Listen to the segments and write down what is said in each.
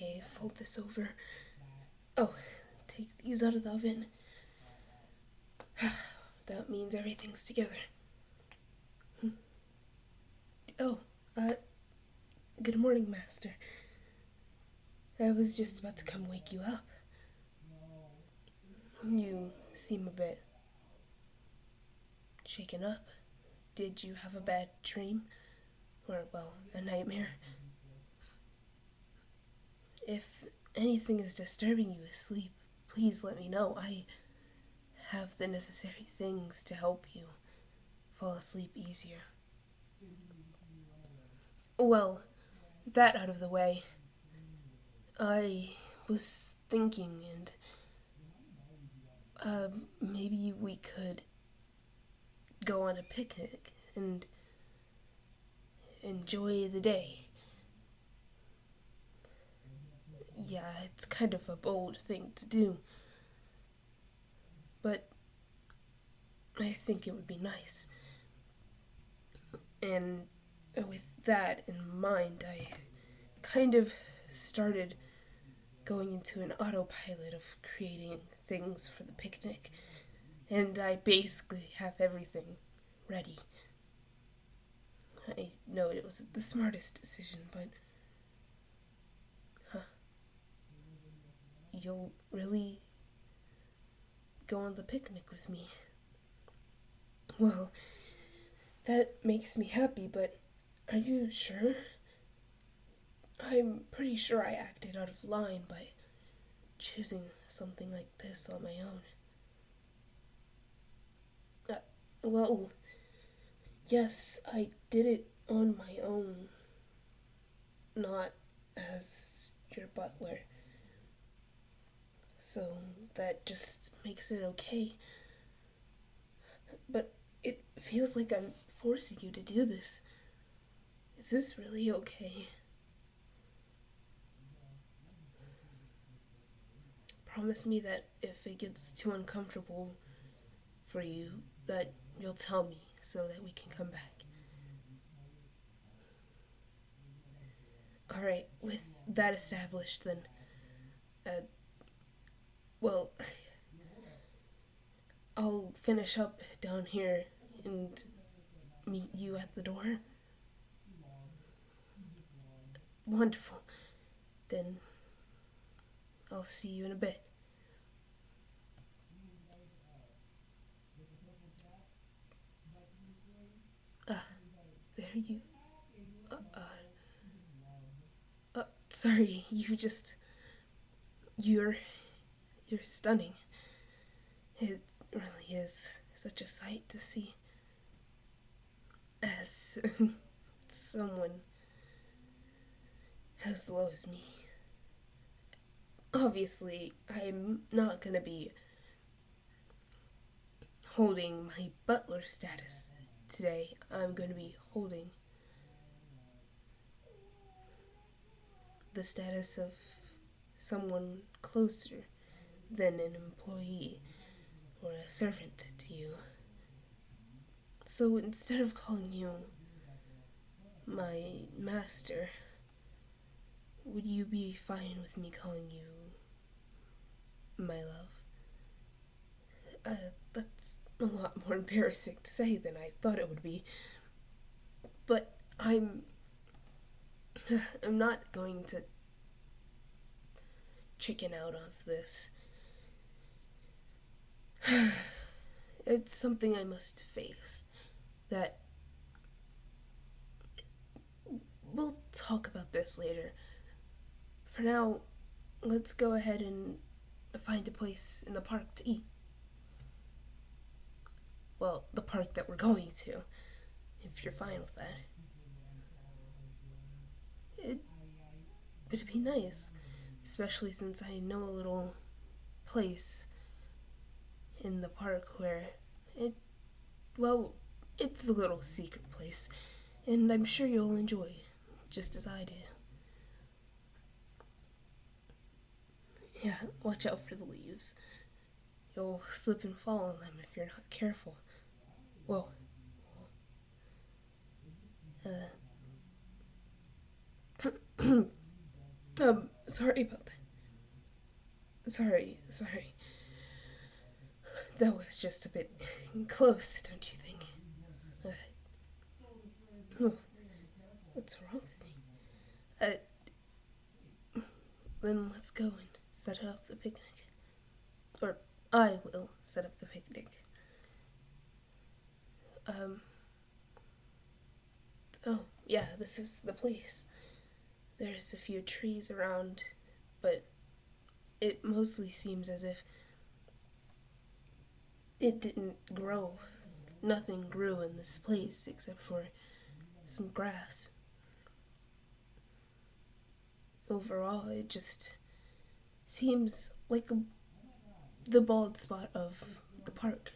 Okay, fold this over. Oh, take these out of the oven. That means everything's together. Oh, good morning, Master. I was just about to come wake you up. You seem a bit shaken up. Did you have a bad dream? Or, well, a nightmare? If anything is disturbing you asleep, please let me know. I have the necessary things to help you fall asleep easier. Well, that out of the way, I was thinking, and maybe we could go on a picnic and enjoy the day. Yeah, it's kind of a bold thing to do, but I think it would be nice. And with that in mind, I kind of started going into an autopilot of creating things for the picnic, and I basically have everything ready. I know it wasn't the smartest decision, but you'll really go on the picnic with me? Well, that makes me happy, but are you sure? I'm pretty sure I acted out of line by choosing something like this on my own. Well, yes, I did it on my own, not as your butler. So that just makes it okay. But it feels like I'm forcing you to do this. Is this really okay? Promise me that if it gets too uncomfortable for you, that you'll tell me so that we can come back. Alright, with that established, then, well, I'll finish up down here and meet you at the door. Wonderful. Then I'll see you in a bit. There you... sorry, You're stunning. It really is such a sight to see. As someone as low as me. Obviously, I'm not gonna be holding my butler status today. I'm gonna be holding the status of someone closer than an employee or a servant to you. So instead of calling you my master, would you be fine with me calling you my love? That's a lot more embarrassing to say than I thought it would be. But I'm not going to chicken out of this. It's something I must face. That we'll talk about this later. For now, let's go ahead and find a place in the park to eat. Well, the park that we're going to, if you're fine with that. It'd be nice, especially since I know a little place in the park where it's a little secret place, and I'm sure you'll enjoy, just as I do. Yeah, watch out for the leaves. You'll slip and fall on them if you're not careful. Whoa. Sorry about that. Sorry. That was just a bit close, don't you think? Oh, what's wrong with me? Then let's go and set up the picnic. Or I will set up the picnic. Oh, yeah, this is the place. There's a few trees around, but it mostly seems as if it didn't grow. Nothing grew in this place except for some grass. Overall, it just seems like the bald spot of the park.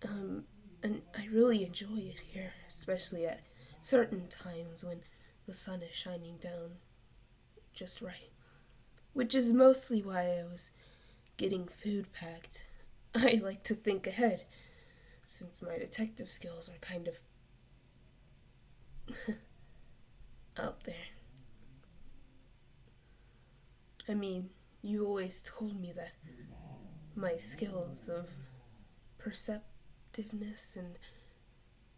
And I really enjoy it here, especially at certain times when the sun is shining down just right. Which is mostly why I was getting food packed. I like to think ahead, since my detective skills are kind of out there. I mean, you always told me that my skills of perceptiveness and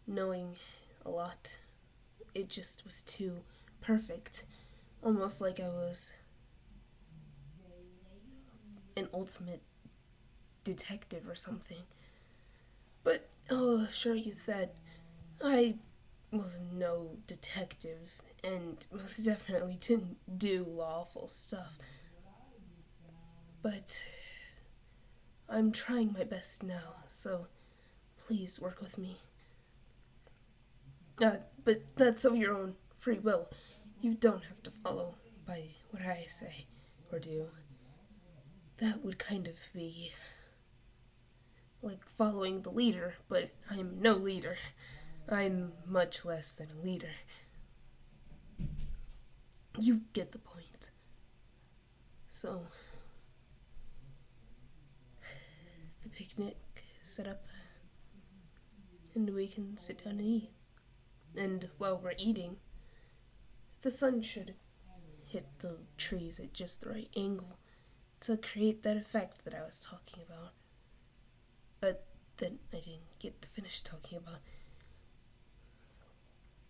knowing a lot, it just was too perfect. Almost like I was an ultimate detective or something. But I'll assure you that I was no detective and most definitely didn't do lawful stuff. But I'm trying my best now, so please work with me. But that's of your own free will. You don't have to follow by what I say or do. That would kind of be like following the leader, but I'm no leader. I'm much less than a leader. You get the point. So, the picnic is set up, and we can sit down and eat. And while we're eating, the sun should hit the trees at just the right angle to create that effect that I was talking about. But that I didn't get to finish talking about.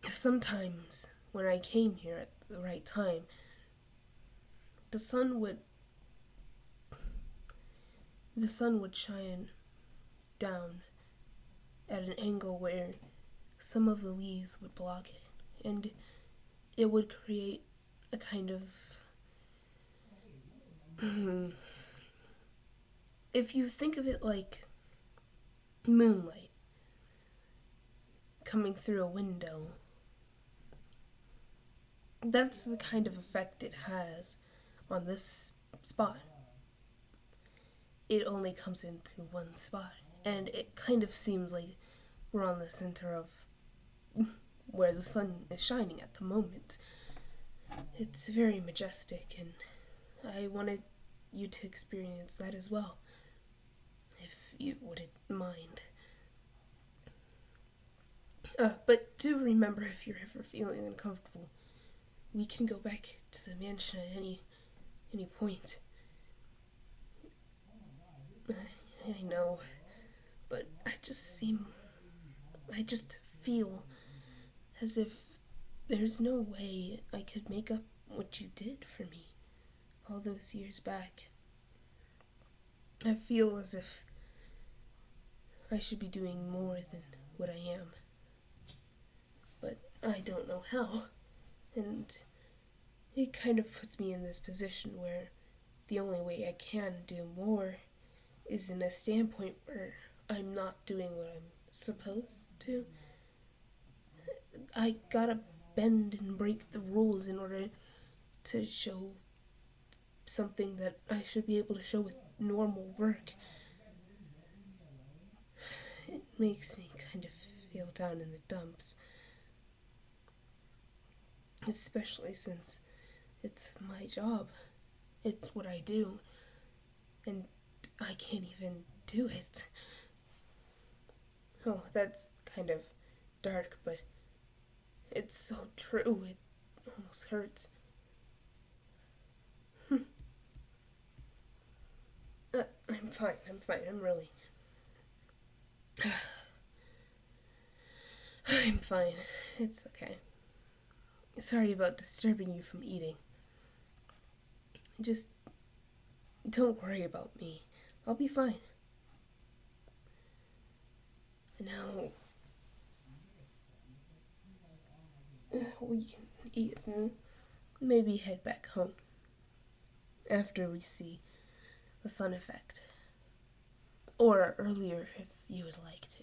Sometimes, when I came here at the right time, the sun would shine down at an angle where some of the leaves would block it, and it would create a kind of if you think of it like moonlight coming through a window, that's the kind of effect it has on this spot. It only comes in through one spot, and it kind of seems like we're on the center of where the sun is shining at the moment. It's very majestic, and I wanted you to experience that as well, if you wouldn't mind. But do remember, if you're ever feeling uncomfortable, we can go back to the mansion at any point. I know, but I just feel as if there's no way I could make up what you did for me all those years back. I feel as if I should be doing more than what I am, but I don't know how, and it kind of puts me in this position where the only way I can do more is in a standpoint where I'm not doing what I'm supposed to. I gotta bend and break the rules in order to show something that I should be able to show with normal work. It makes me kind of feel down in the dumps. Especially since it's my job. It's what I do. And I can't even do it. Oh, that's kind of dark, but it's so true. It almost hurts. I'm fine, I'm really... I'm fine. It's okay. Sorry about disturbing you from eating. Just don't worry about me. I'll be fine. Now, we can eat and maybe head back home after we see the sun effect. Or earlier if you would like to.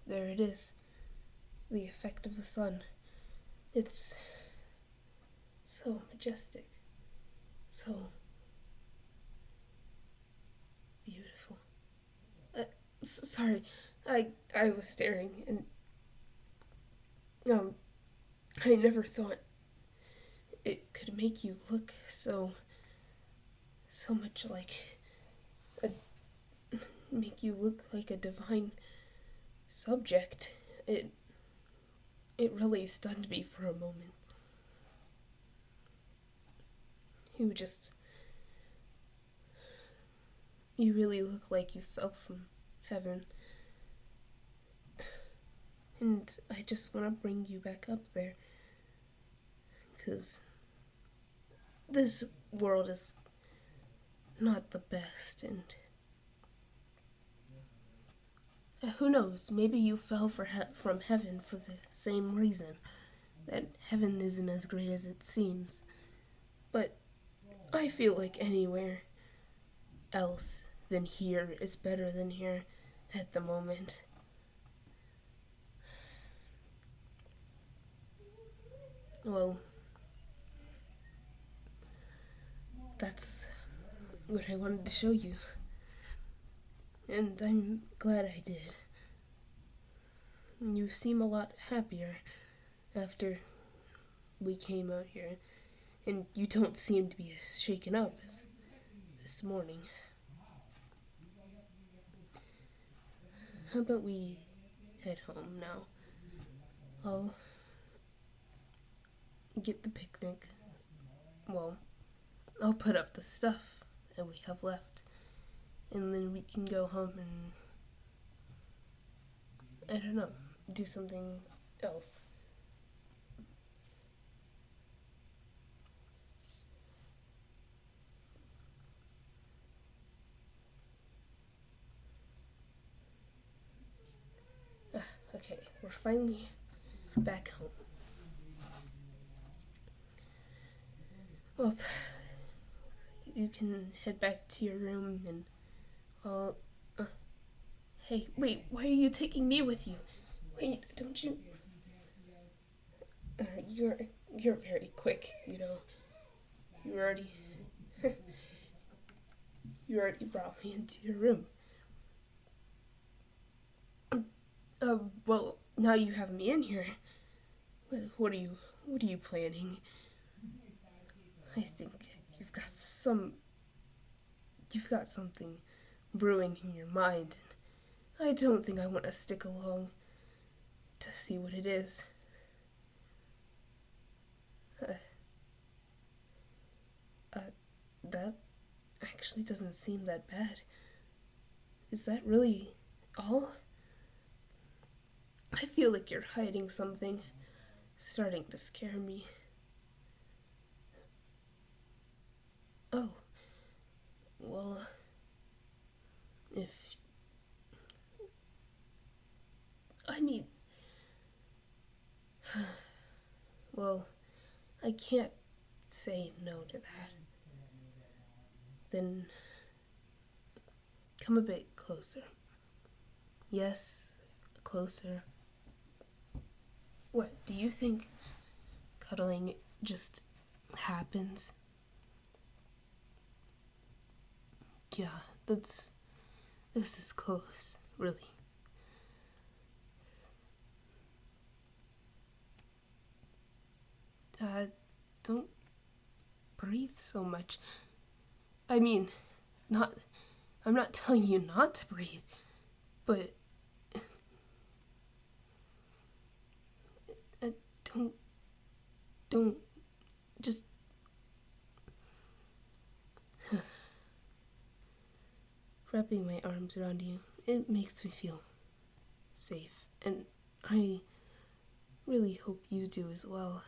There it is. The effect of the sun. It's so majestic. So beautiful. Sorry, I was staring and I never thought it could make you look so much like make you look like a divine subject. It really stunned me for a moment. You really look like you fell from heaven. And I just want to bring you back up there. 'Cause this world is not the best, and who knows, maybe you fell from heaven for the same reason, that heaven isn't as great as it seems. But I feel like anywhere else than here is better than here at the moment. Well, that's what I wanted to show you. And I'm glad I did. You seem a lot happier after we came out here, and you don't seem to be as shaken up as this morning. How about we head home now? I'll get the picnic. Well, I'll put up the stuff that we have left, and then we can go home and, I don't know, do something else. Okay, we're finally back home. Well, you can head back to your room and I'll... Hey, wait, why are you taking me with you? Wait, don't you... You're very quick, you know. You already... you already brought me into your room. Well, now you have me in here. What are you planning? I think you've got something brewing in your mind. I don't think I want to stick along to see what it is. That actually doesn't seem that bad. Is that really all? I feel like you're hiding something. Starting to scare me. Oh. Well, well, I can't say no to that. Then come a bit closer. Yes, closer. What, do you think cuddling just happens? Yeah, this is close, really. Don't breathe so much. I mean, I'm not telling you not to breathe, but don't just wrapping my arms around you, it makes me feel safe, and I really hope you do as well.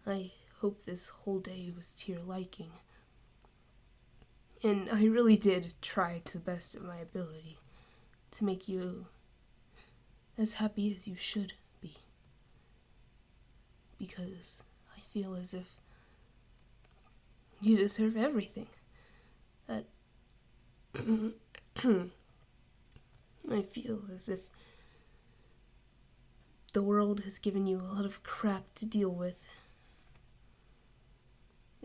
I hope this whole day was to your liking, and I really did try to the best of my ability to make you as happy as you should be, because I feel as if you deserve everything. That I feel as if the world has given you a lot of crap to deal with,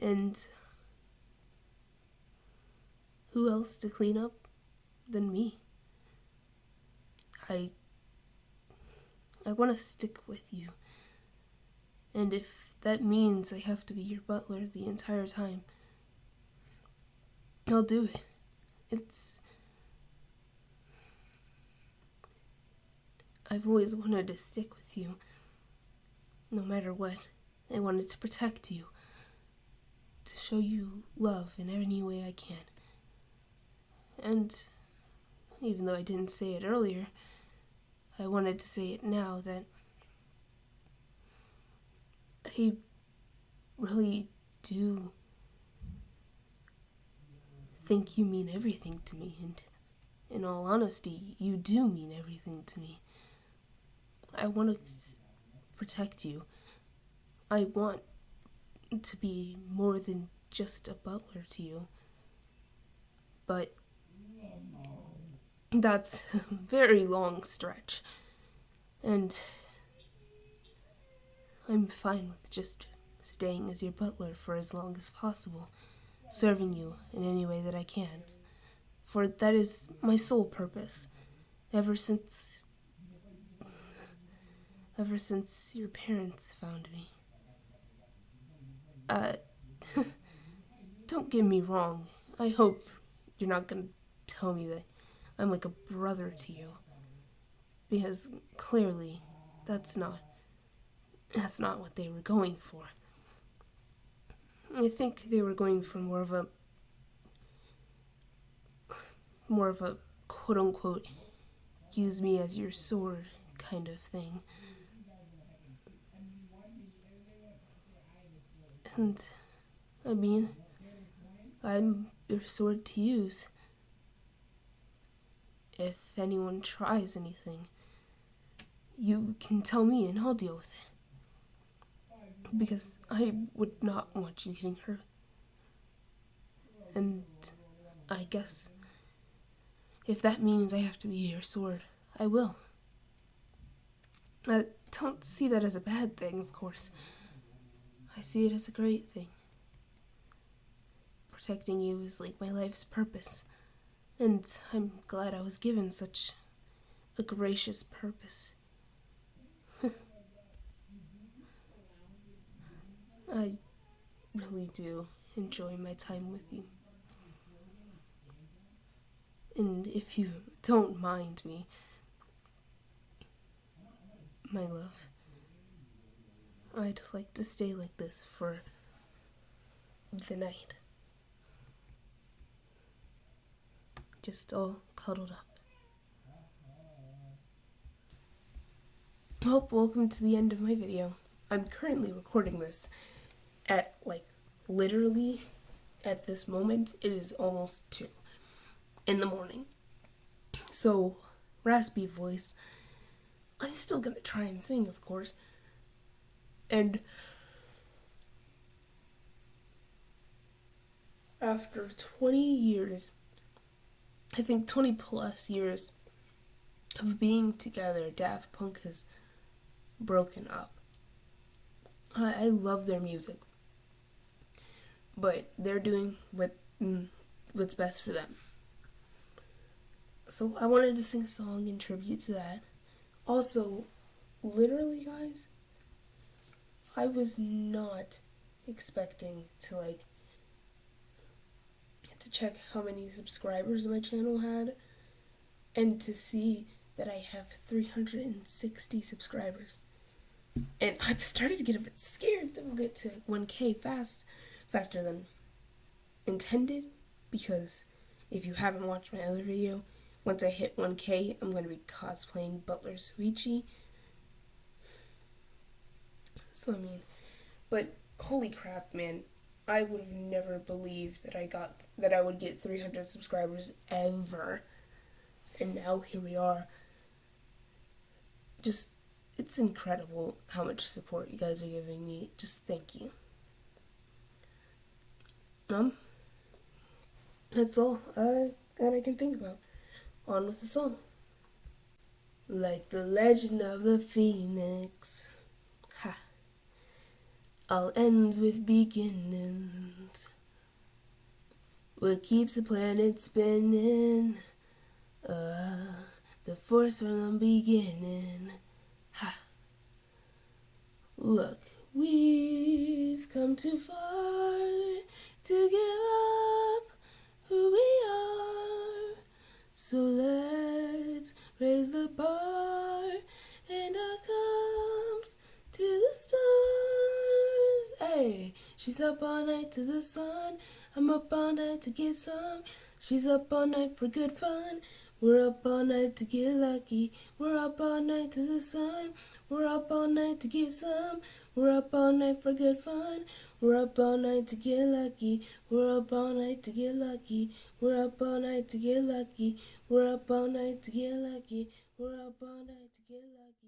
and who else to clean up than me? I want to stick with you, and if that means I have to be your butler the entire time, I'll do it. I've always wanted to stick with you, no matter what. I wanted to protect you, to show you love in any way I can. And even though I didn't say it earlier, I wanted to say it now that I really do think you mean everything to me, and in all honesty, you do mean everything to me. I want to protect you. I want to be more than just a butler to you. But that's a very long stretch, and I'm fine with just staying as your butler for as long as possible, serving you in any way that I can, for that is my sole purpose, ever since your parents found me. Don't get me wrong, I hope you're not gonna tell me that I'm like a brother to you, because clearly that's not what they were going for. I think they were going for more of a quote-unquote use me as your sword kind of thing. And I mean, I'm your sword to use. If anyone tries anything, you can tell me and I'll deal with it. Because I would not want you getting hurt. And I guess if that means I have to be your sword, I will. I don't see that as a bad thing, of course. I see it as a great thing. Protecting you is like my life's purpose, and I'm glad I was given such a gracious purpose. I really do enjoy my time with you. And if you don't mind me, my love, I'd like to stay like this for the night. Just all cuddled up. Well, welcome to the end of my video. I'm currently recording this at, literally, at this moment, it is almost 2 in the morning. So, raspy voice. I'm still gonna try and sing, of course. And after 20 years, I think 20 plus years of being together, Daft Punk has broken up. I love their music, but they're doing what's best for them. So I wanted to sing a song in tribute to that. Also, literally, guys, I was not expecting to check how many subscribers my channel had, and to see that I have 360 subscribers. And I've started to get a bit scared that we'll get to 1K faster than intended, because if you haven't watched my other video, once I hit 1K, I'm going to be cosplaying Butler Shuichi. So, I mean, but holy crap, man. I would have never believed that I would get 300 subscribers ever. And now here we are. Just, it's incredible how much support you guys are giving me. Just thank you. That's all that I can think about. On with the song. Like the legend of the phoenix. Ha. All ends with beginnings. What keeps the planet spinning? The force from the beginning. Ha. Look, we've come too far to give up who we are. So let's raise the bar and our cups to the stars. Hey, she's up all night to the sun. I'm up all night to get some. She's up all night for good fun. We're up all night to get lucky. We're up all night to the sun. We're up all night to get some. We're up all night for good fun. We're up all night to get lucky. We're up all night to get lucky. We're up all night to get lucky. We're up all night to get lucky. We're up all night to get lucky.